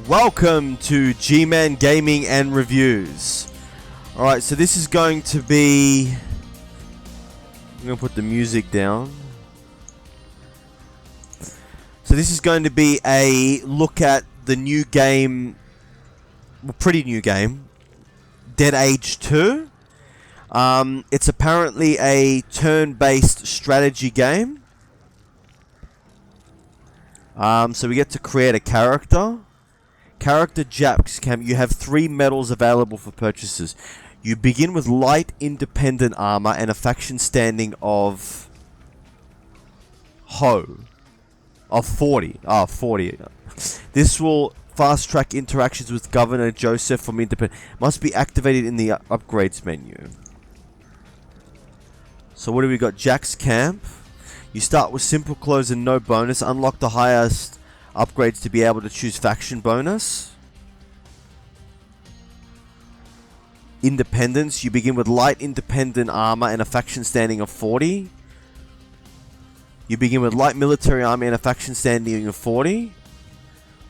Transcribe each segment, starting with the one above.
Welcome to G-Man Gaming and Reviews. Alright, so this is going to be... I'm going to put the music down. So this is going to be a look at the new game, well, pretty new game, Dead Age 2. It's apparently a turn-based strategy game. So we get to create a character. Character Jax Camp. You have 3 medals available for purchases. You begin with light independent armor and a faction standing of 40. 40. This will fast track interactions with Governor Joseph from independent. Must be activated in the upgrades menu. So what do we got? Jax Camp. You start with simple clothes and no bonus. Unlock the highest upgrades to be able to choose faction bonus. Independence. You begin with light independent armor and a faction standing of 40. You begin with light military army and a faction standing of 40.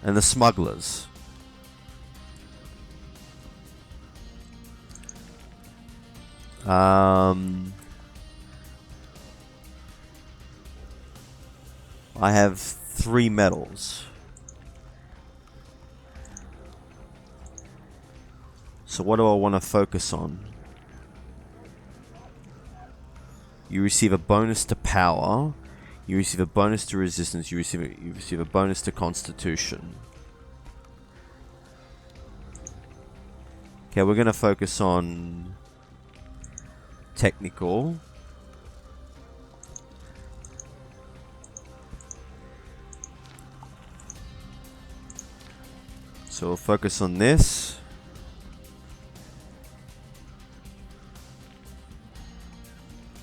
And the smugglers. I have 3 medals. So what do I want to focus on? You receive a bonus to power. You receive a bonus to resistance. You receive a bonus to constitution. Okay, we're going to focus on technical. So we'll focus on this.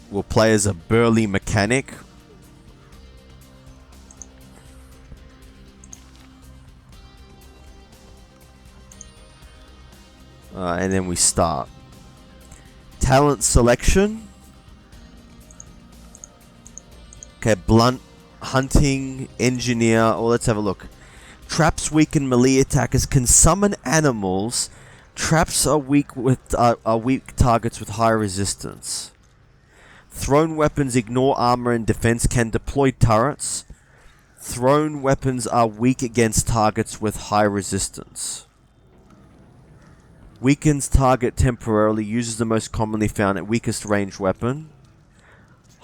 We'll play as a burly mechanic. And then we start. Talent selection. Okay, blunt, hunting, engineer. Oh, let's have a look. Traps weaken melee attackers can summon animals. Traps are weak targets with high resistance. Thrown weapons ignore armor and defense, can deploy turrets. Thrown weapons are weak against targets with high resistance. Weakens target temporarily, uses the most commonly found at weakest range weapon.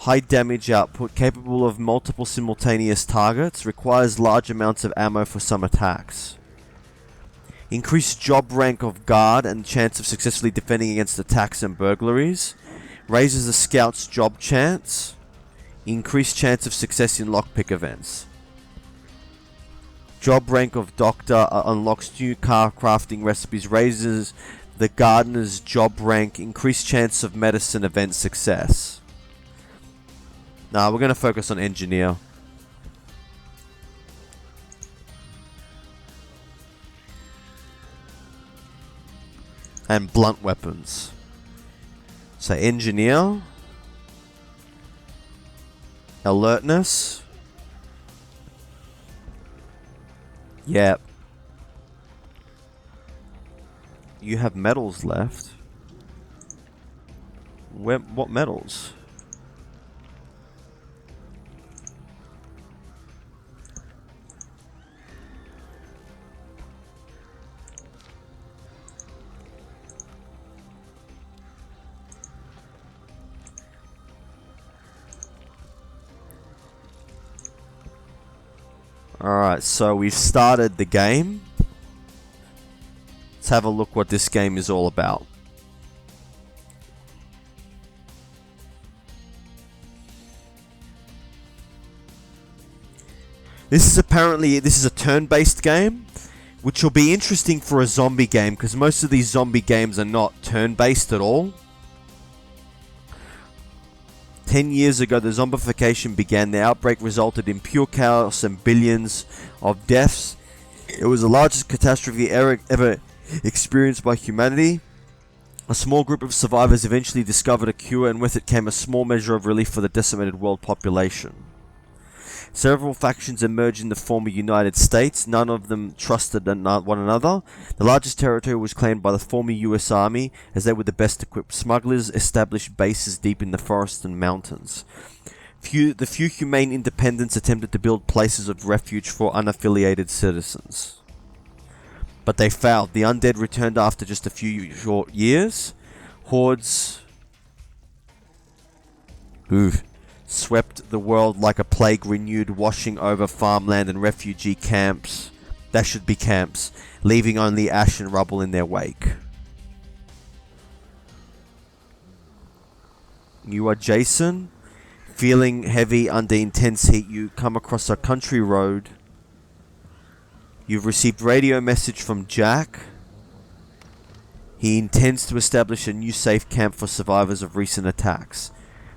High damage output, capable of multiple simultaneous targets, requires large amounts of ammo for some attacks. Increased job rank of guard and chance of successfully defending against attacks and burglaries. Raises the scout's job chance. Increased chance of success in lockpick events. Job rank of doctor unlocks new car crafting recipes. Raises the gardener's job rank. Increased chance of medicine event success. Now we're going to focus on engineer. And blunt weapons. So engineer. Alertness. Yep. You have medals left. What medals? Alright, so we've started the game. Let's have a look what this game is all about. This is a turn-based game, which will be interesting for a zombie game, because most of these zombie games are not turn-based at all. 10 years ago, the zombification began. The outbreak resulted in pure chaos and billions of deaths. It was the largest catastrophe ever experienced by humanity. A small group of survivors eventually discovered a cure, and with it came a small measure of relief for the decimated world population. Several factions emerged in the former United States, none of them trusted one another. The largest territory was claimed by the former US Army, as they were the best equipped. Smugglers established bases deep in the forests and mountains. The few humane independents attempted to build places of refuge for unaffiliated citizens. But they failed. The undead returned after just a few short years. Hordes swept the world like a plague renewed, washing over farmland and refugee camps. That should be camps, leaving only ash and rubble in their wake. You are Jason. Feeling heavy under intense heat, you come across a country road. You've received radio message from Jack. He intends to establish a new safe camp for survivors of recent attacks.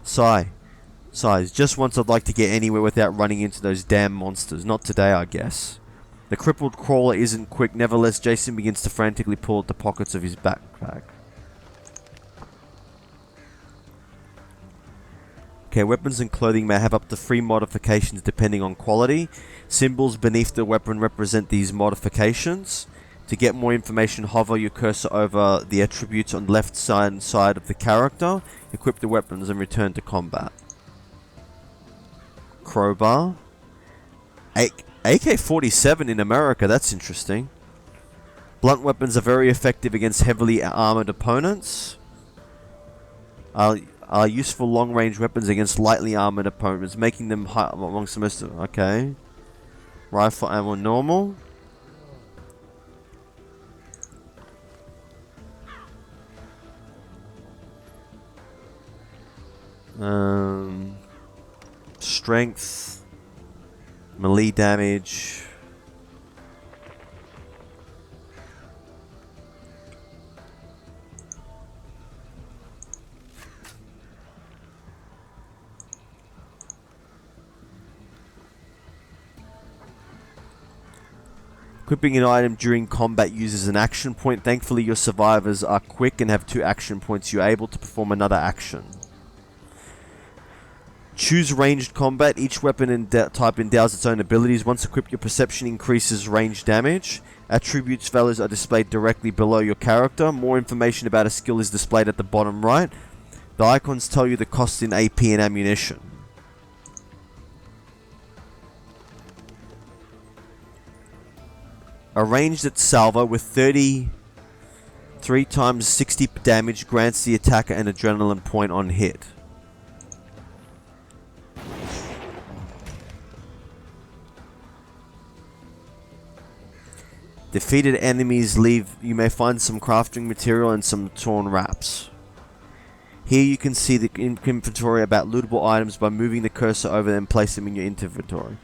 Size, just once I'd like to get anywhere without running into those damn monsters. Not today, I guess. The crippled crawler isn't quick. Nevertheless, Jason begins to frantically pull at the pockets of his backpack. Okay, weapons and clothing may have up to 3 modifications depending on quality. Symbols beneath the weapon represent these modifications. To get more information, hover your cursor over the attributes on the left side of the character, equip the weapons and return to combat. Crowbar. AK-47 in America, that's interesting. Blunt weapons are very effective against heavily armored opponents. Are useful long-range weapons against lightly armored opponents, making them amongst the most... Okay. Rifle ammo normal. Strength. Melee damage. Equipping an item during combat uses an action point. Thankfully, your survivors are quick and have 2 action points. You're able to perform another action. Choose ranged combat. Each weapon type endows its own abilities. Once equipped, your perception increases range damage. Attributes values are displayed directly below your character. More information about a skill is displayed at the bottom right. The icons tell you the cost in AP and ammunition. A ranged salvo with 33 times 60 damage grants the attacker an adrenaline point on hit. Defeated enemies you may find some crafting material and some torn wraps. Here you can see the inventory about lootable items by moving the cursor over them and place them in your inventory.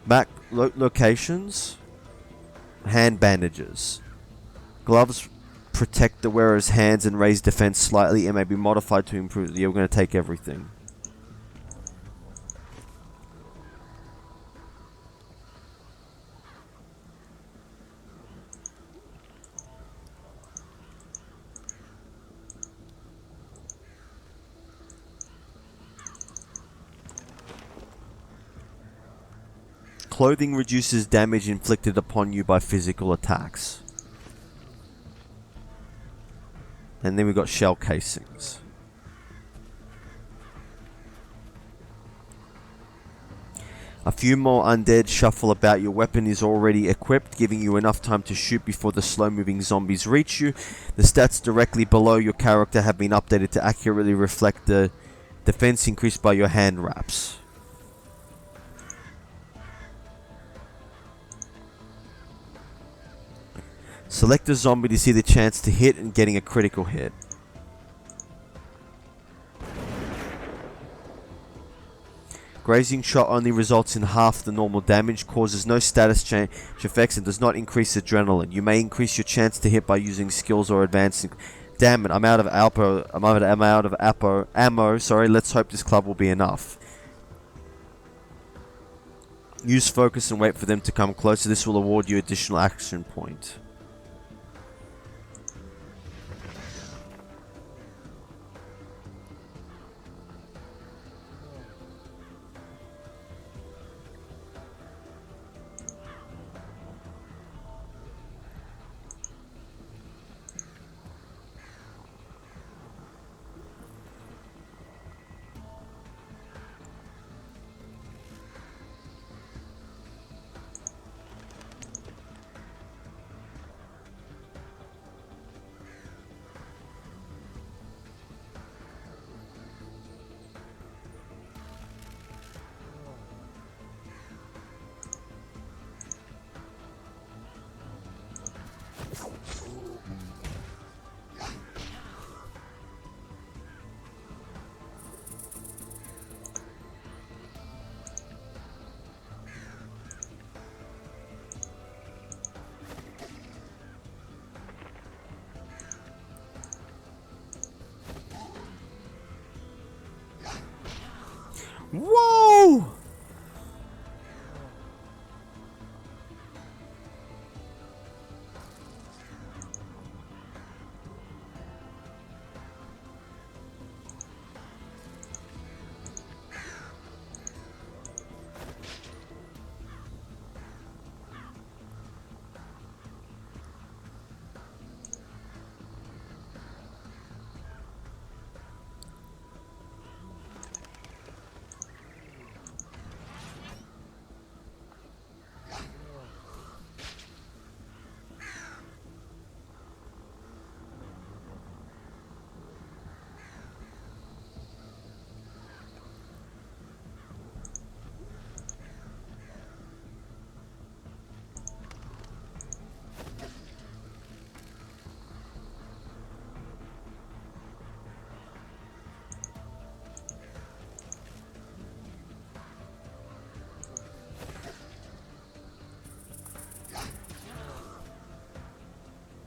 Back locations. Hand bandages. Gloves protect the wearer's hands and raise defense slightly and may be modified to improve. Yeah, we're going to take everything. Clothing reduces damage inflicted upon you by physical attacks. And then we've got shell casings. A few more undead shuffle about. Your weapon is already equipped, giving you enough time to shoot before the slow-moving zombies reach you. The stats directly below your character have been updated to accurately reflect the defense increased by your hand wraps. Select a zombie to see the chance to hit and getting a critical hit. Grazing shot only results in half the normal damage, causes no status change effects, and does not increase adrenaline. You may increase your chance to hit by using skills or advancing. Damn it, I'm out of ammo. Sorry, let's hope this club will be enough. Use focus and wait for them to come closer. This will award you additional action point. Whoa!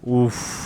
Oof.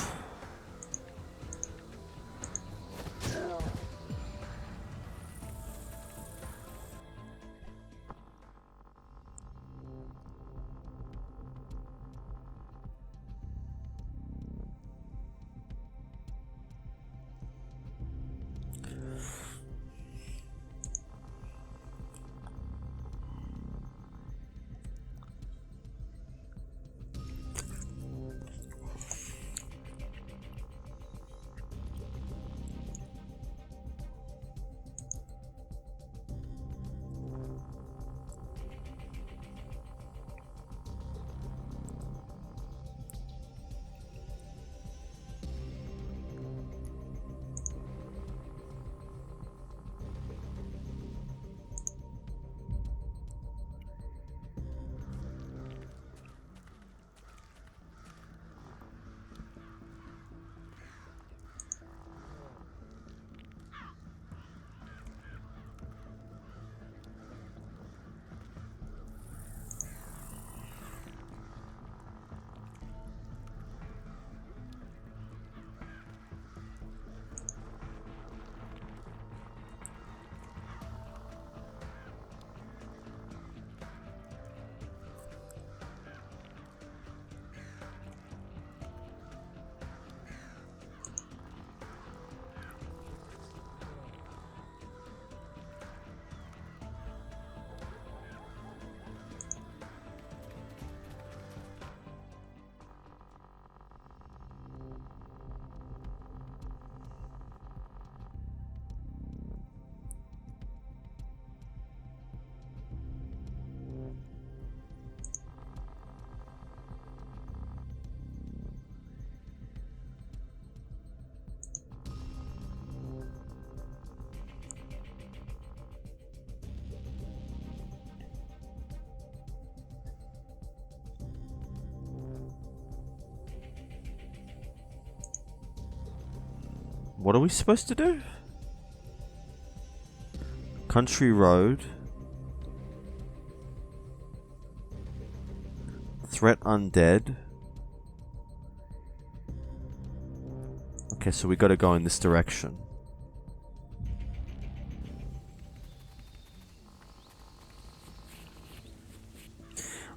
What are we supposed to do? Country road. Threat undead. Okay, so we gotta go in this direction.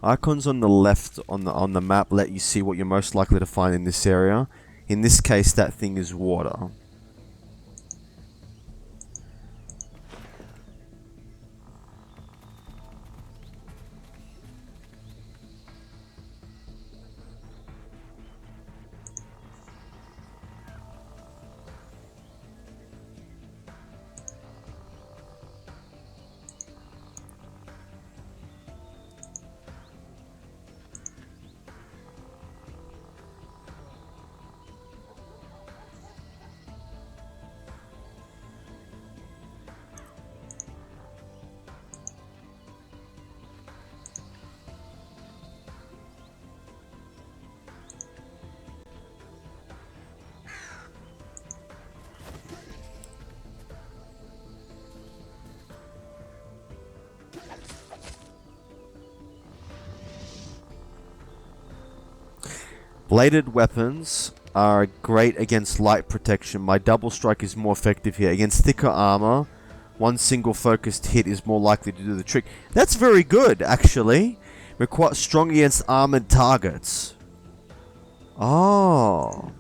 Icons on the left on the map let you see what you're most likely to find in this area. In this case, that thing is water. Bladed weapons are great against light protection. My double strike is more effective here. Against thicker armor, One single focused hit is more likely to do the trick. That's very good, actually. Require strong against armored targets. Oh.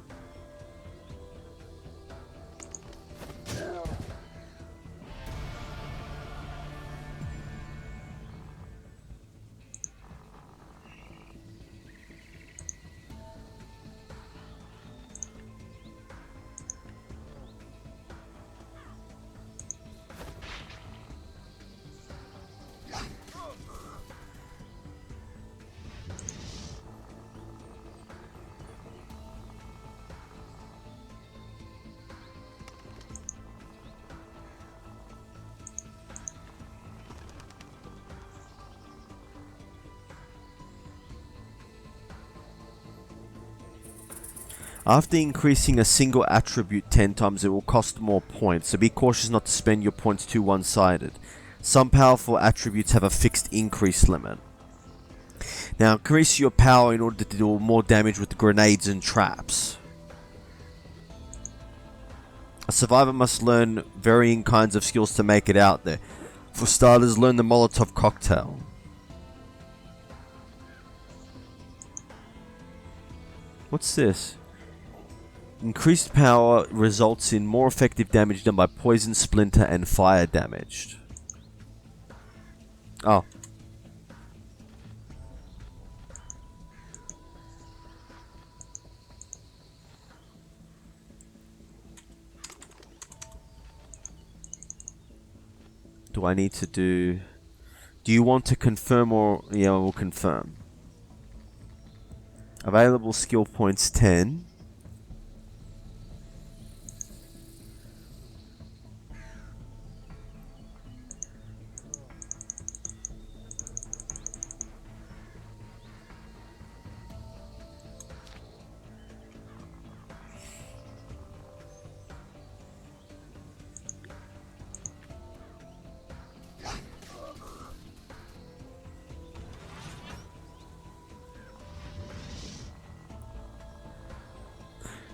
After increasing a single attribute 10 times, it will cost more points, so be cautious not to spend your points too one-sided. Some powerful attributes have a fixed increase limit. Now, increase your power in order to do more damage with grenades and traps. A survivor must learn varying kinds of skills to make it out there. For starters, learn the Molotov cocktail. What's this? Increased power results in more effective damage done by poison, splinter, and fire damaged. Oh. Do I need to do... Do you want to confirm or... Yeah, we'll confirm. Available skill points 10.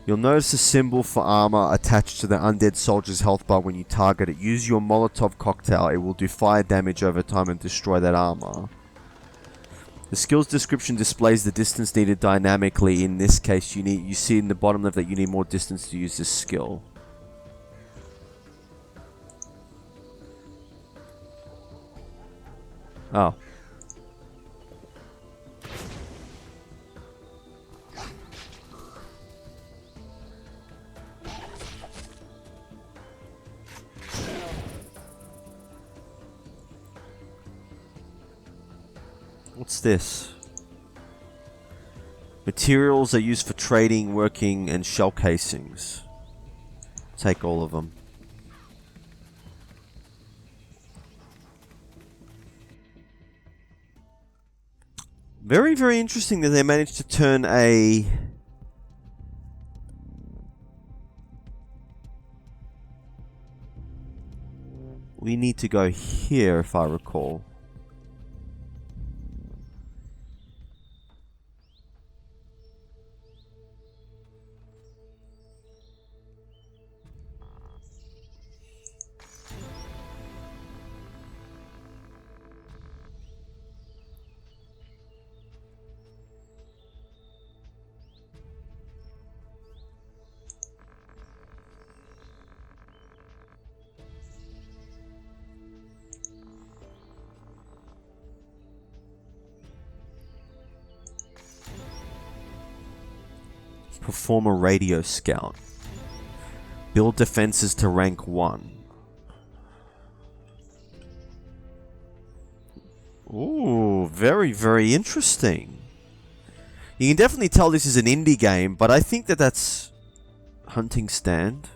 You'll notice a symbol for armor attached to the undead soldier's health bar when you target it. Use your Molotov cocktail. It will do fire damage over time and destroy that armor. The skill's description displays the distance needed dynamically. In this case, you see in the bottom left that you need more distance to use this skill. Oh. What's this? Materials are used for trading, working, and shell casings. Take all of them. Very, very interesting that they managed to turn a... We need to go here, if I recall. Perform a radio scout. Build defenses to rank 1. Ooh, very, very interesting. You can definitely tell this is an indie game, but I think that that's... Hunting stand.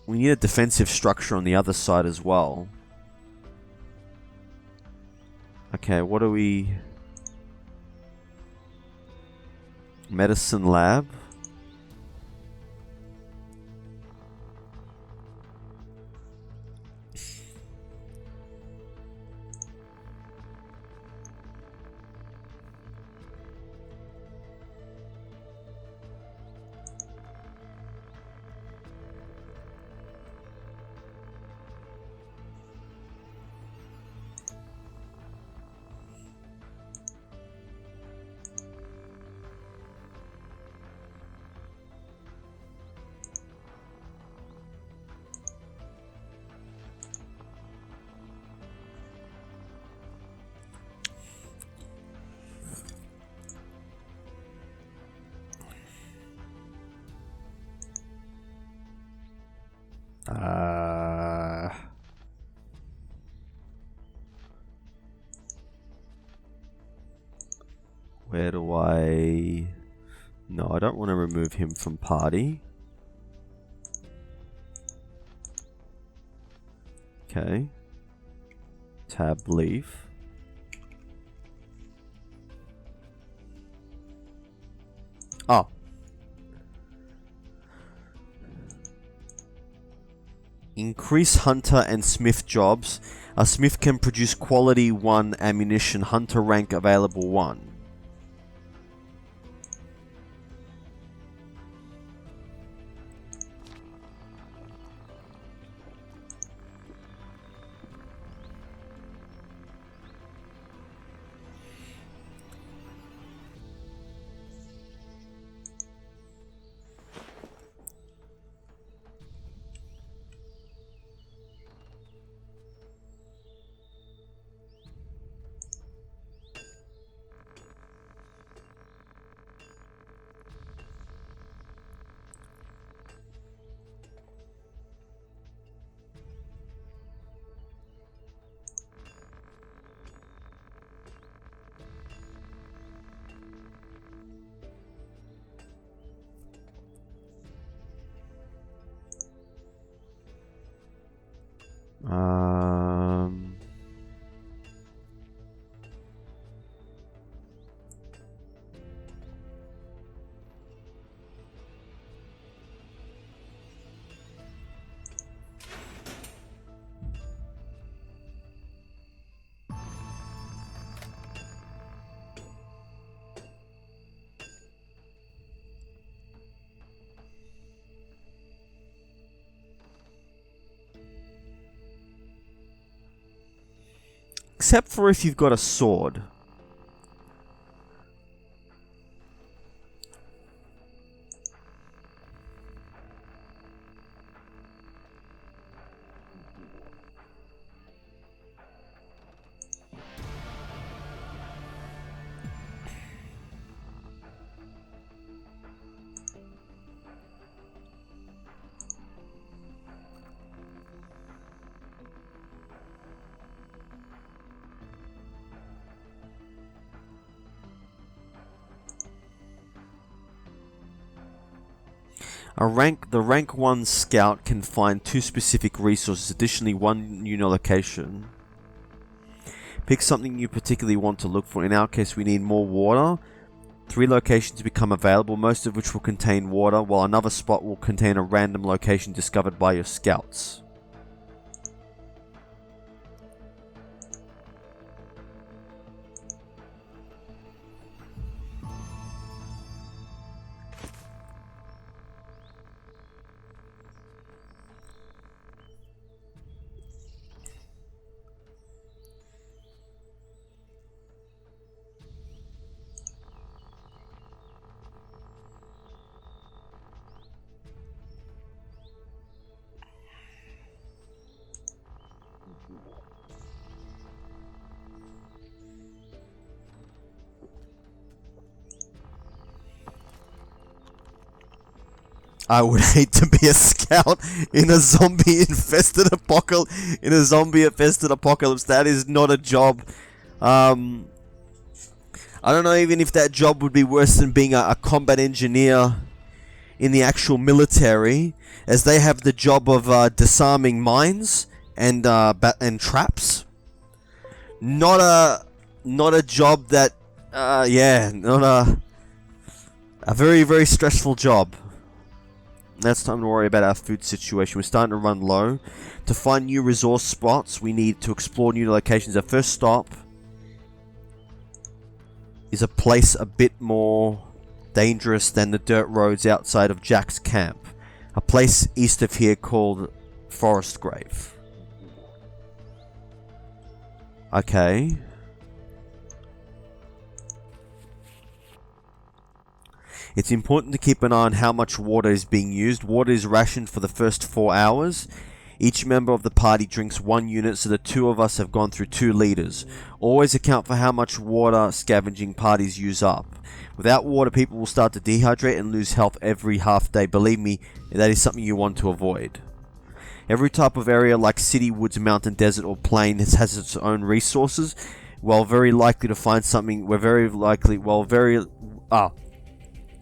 We need a defensive structure on the other side as well. Okay, what do we... Medicine lab. Where do I... No, I don't want to remove him from party. Okay. Tab leave. Oh. Increase hunter and smith jobs. A smith can produce quality 1 ammunition, hunter rank available 1. Except for if you've got a sword. The rank 1 scout can find 2 specific resources, additionally 1 new location. Pick something you particularly want to look for. In our case, we need more water. 3 locations become available, most of which will contain water, while another spot will contain a random location discovered by your scouts. I would hate to be a scout in a zombie-infested apocalypse. That is not a job. I don't know even if that job would be worse than being a combat engineer in the actual military, as they have the job of disarming mines and traps. Not a job that, not a very, very stressful job. Now it's time to worry about our food situation. We're starting to run low. To find new resource spots, we need to explore new locations. Our first stop is a place a bit more dangerous than the dirt roads outside of Jack's camp. A place east of here called Forest Grave. Okay. It's important to keep an eye on how much water is being used. Water is rationed for the first 4 hours. Each member of the party drinks 1 unit, so the 2 of us have gone through 2 liters. Always account for how much water scavenging parties use up. Without water, people will start to dehydrate and lose health every half day. Believe me, that is something you want to avoid. Every type of area like city, woods, mountain, desert, or plain has its own resources. Well, very likely to find something. We're very likely. Well, very.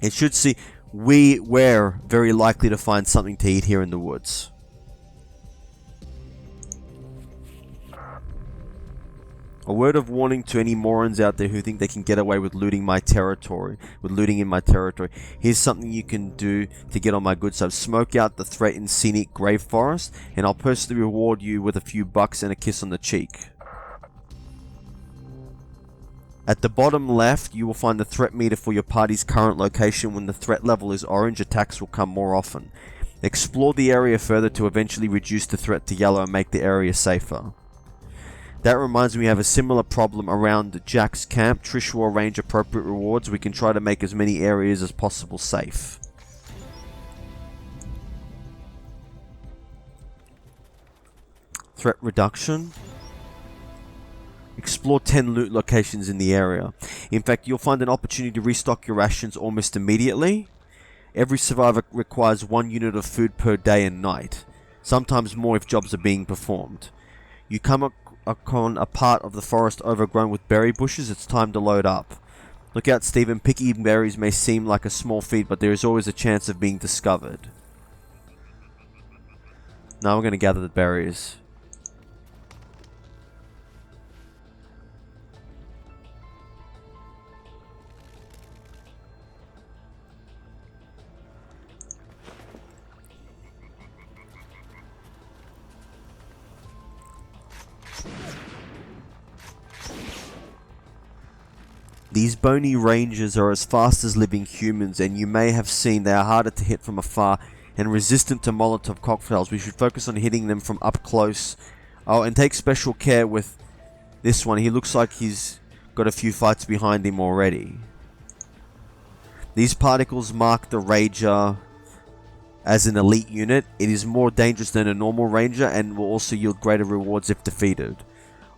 It should see. We were very likely to find something to eat here in the woods. A word of warning to any morons out there who think they can get away with looting my territory, in my territory. Here's something you can do to get on my good side. Smoke out the threatened scenic grave forest, and I'll personally reward you with a few bucks and a kiss on the cheek. At the bottom left, you will find the threat meter for your party's current location. When the threat level is orange, attacks will come more often. Explore the area further to eventually reduce the threat to yellow and make the area safer. That reminds me, we have a similar problem around Jack's camp. Trish will arrange appropriate rewards. We can try to make as many areas as possible safe. Threat reduction. Explore 10 loot locations in the area. In fact, you'll find an opportunity to restock your rations almost immediately. Every survivor requires 1 unit of food per day and night. Sometimes more if jobs are being performed. You come upon a part of the forest overgrown with berry bushes. It's time to load up. Look out, Stephen. Picky berries may seem like a small feat, but there is always a chance of being discovered. Now we're going to gather the berries. These bony rangers are as fast as living humans, and you may have seen they are harder to hit from afar and resistant to Molotov cocktails. We should focus on hitting them from up close. Oh, and take special care with this one. He looks like he's got a few fights behind him already. These particles mark the Ranger as an elite unit. It is more dangerous than a normal Ranger and will also yield greater rewards if defeated.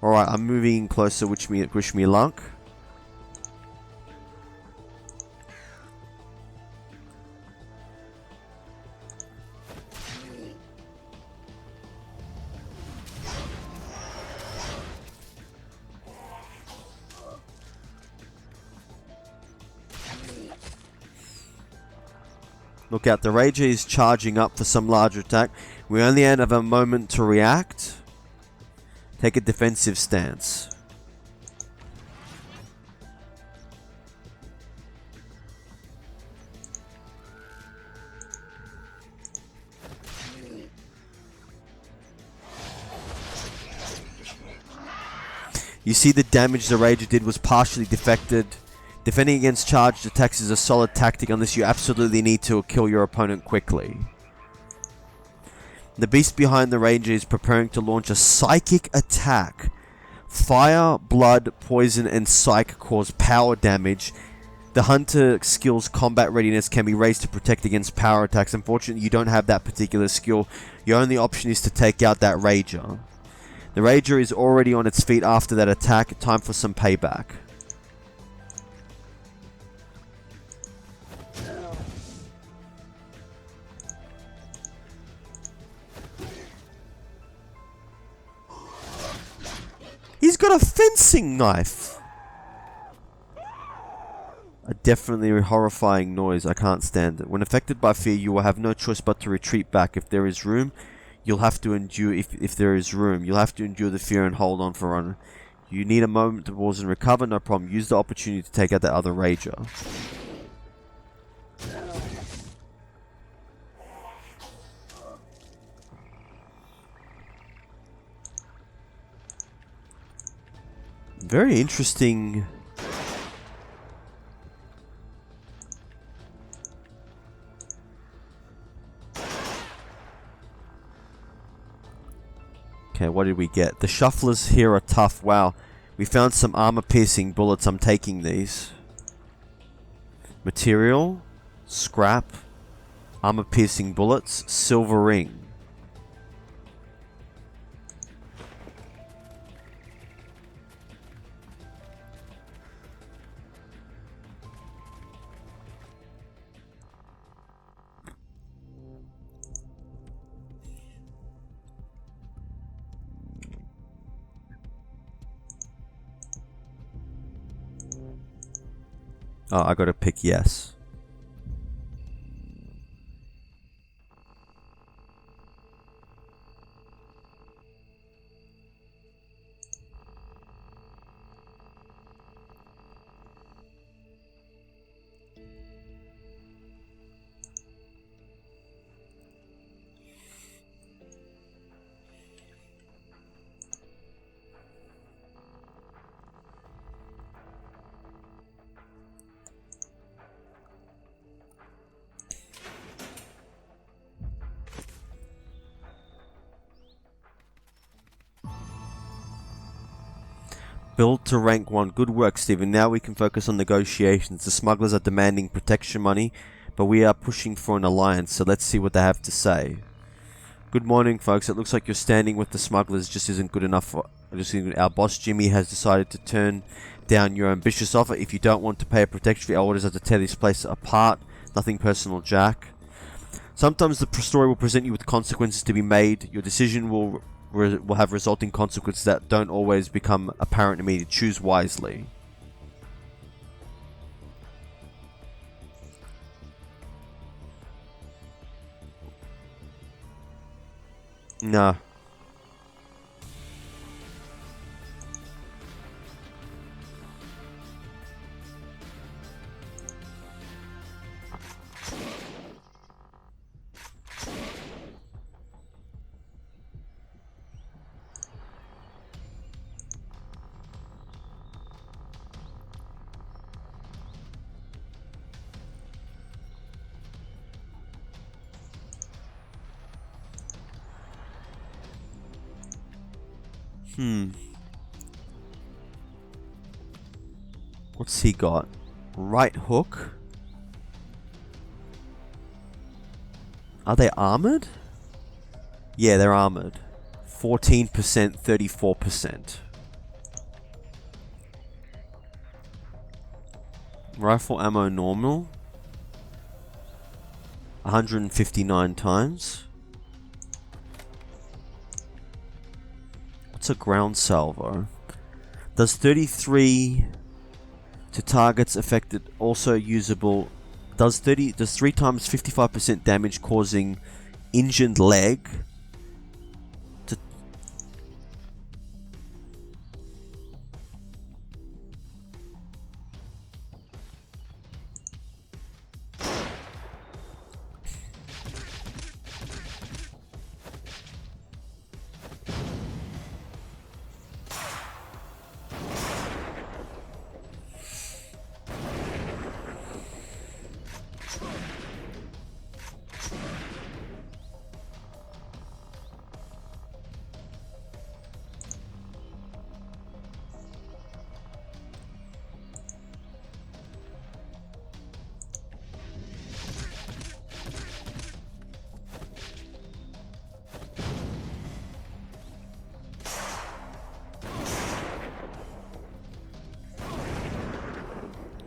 Alright, I'm moving closer, wish me luck. Look out, the Ranger is charging up for some large attack. We only have a moment to react. Take a defensive stance. You see the damage the Ranger did was partially deflected. Defending against charged attacks is a solid tactic unless you absolutely need to kill your opponent quickly. The beast behind the Ranger is preparing to launch a psychic attack. Fire, blood, poison, and psych cause power damage. The hunter skill's combat readiness can be raised to protect against power attacks. Unfortunately, you don't have that particular skill. Your only option is to take out that Ranger. The Ranger is already on its feet after that attack. Time for some payback. He's got a fencing knife! A definitely horrifying noise. I can't stand it. When affected by fear, you will have no choice but to retreat back. If there is room, you'll have to endure. If there is room, you'll have to endure the fear and hold on for honor. You need a moment to pause and recover. No problem. Use the opportunity to take out the other Ranger. Very interesting. Okay, what did we get? The shufflers here are tough. Wow. We found some armor-piercing bullets. I'm taking these. Material. Scrap. Armor-piercing bullets. Silver ring. Oh, I gotta pick yes. Build to rank 1. Good work, Stephen. Now we can focus on negotiations. The smugglers are demanding protection money, but we are pushing for an alliance, so let's see what they have to say. Good morning, folks. It looks like you're standing with the smugglers just isn't good enough for... Our boss, Jimmy, has decided to turn down your ambitious offer. If you don't want to pay a protection fee, our orders are to tear this place apart. Nothing personal, Jack. Sometimes the story will present you with consequences to be made. Your decision will have resulting consequences that don't always become apparent immediately. Choose wisely. Nah. What's he got? Right hook? Are they armored? Yeah, they're armored. 14%, 34%. Rifle ammo normal. 159 times. What's a ground salvo? Does 33 to targets affected also usable? Does 3 times 55% damage causing injured leg?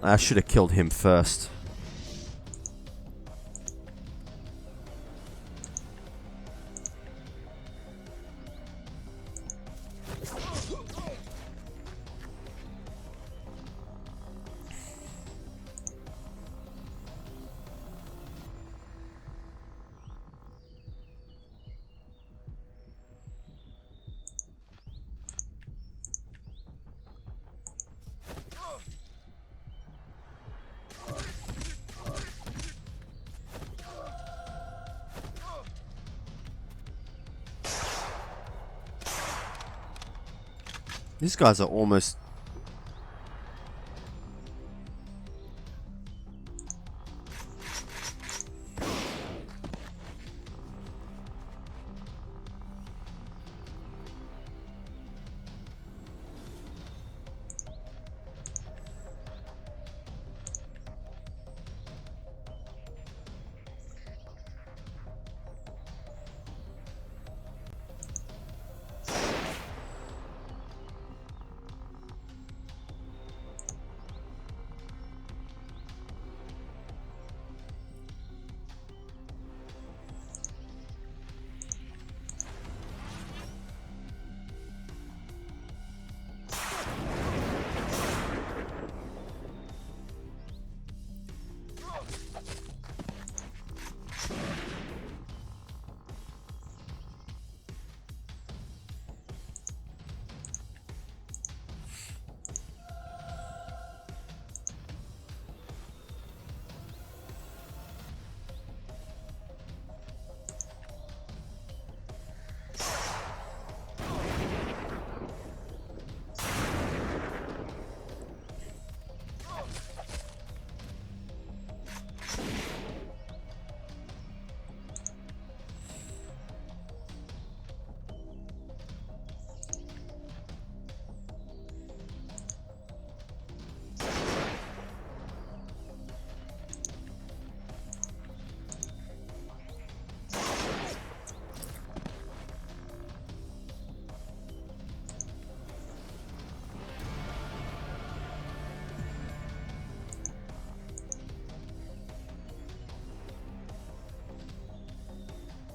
I should have killed him first. These guys are almost...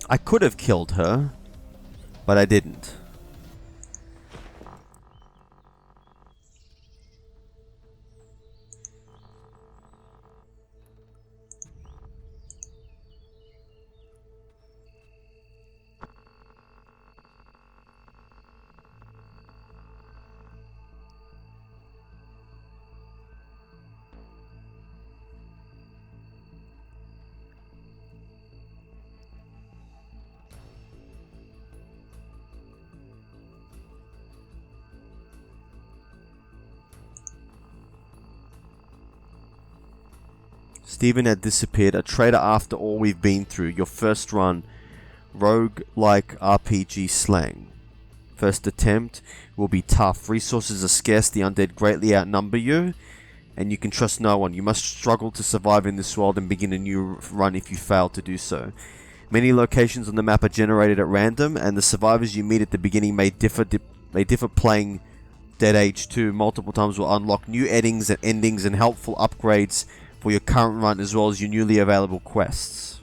I could have killed her, but I didn't. Steven had disappeared, a traitor after all we've been through. Your first run, rogue-like RPG slang. First attempt will be tough. Resources are scarce, the undead greatly outnumber you, and you can trust no one. You must struggle to survive in this world and begin a new run if you fail to do so. Many locations on the map are generated at random, and the survivors you meet at the beginning may differ playing Dead Age 2 multiple times will unlock new endings and helpful upgrades for your current run as well as your newly available quests.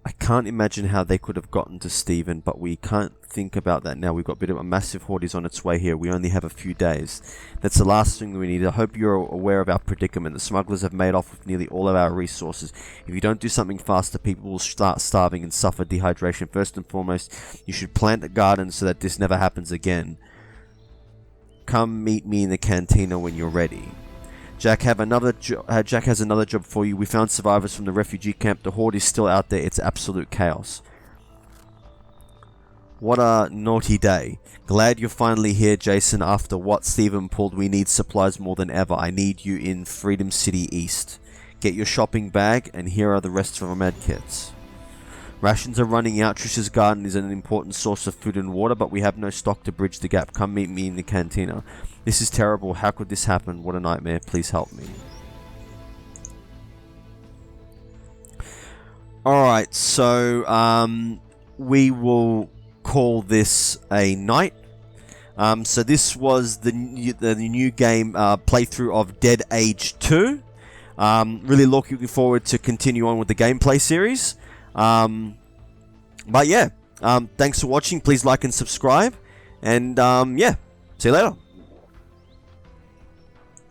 I can't imagine how they could have gotten to Steven, but we can't think about that now. We've got a bit of a massive horde is on its way here. We only have a few days. That's the last thing we need. I hope you're aware of our predicament. The smugglers have made off with nearly all of our resources. If you don't do something faster, people will start starving and suffer dehydration. First and foremost, you should plant a garden so that this never happens again. Come meet me in the cantina when you're ready. Jack has another job for you. We found survivors from the refugee camp. The horde is still out there. It's absolute chaos. What a naughty day. Glad you're finally here, Jason. After what Steven pulled, we need supplies more than ever. I need you in Freedom City East. Get your shopping bag, and here are the rest of our medkits. Rations are running out. Trisha's garden is an important source of food and water, but we have no stock to bridge the gap. Come meet me in the cantina. This is terrible. How could this happen? What a nightmare. Please help me. Alright, so we will call this a night. So this was the new game playthrough of Dead Age 2. Really looking forward to continue on with the gameplay series. But yeah, thanks for watching. Please like and subscribe. And yeah, see you later.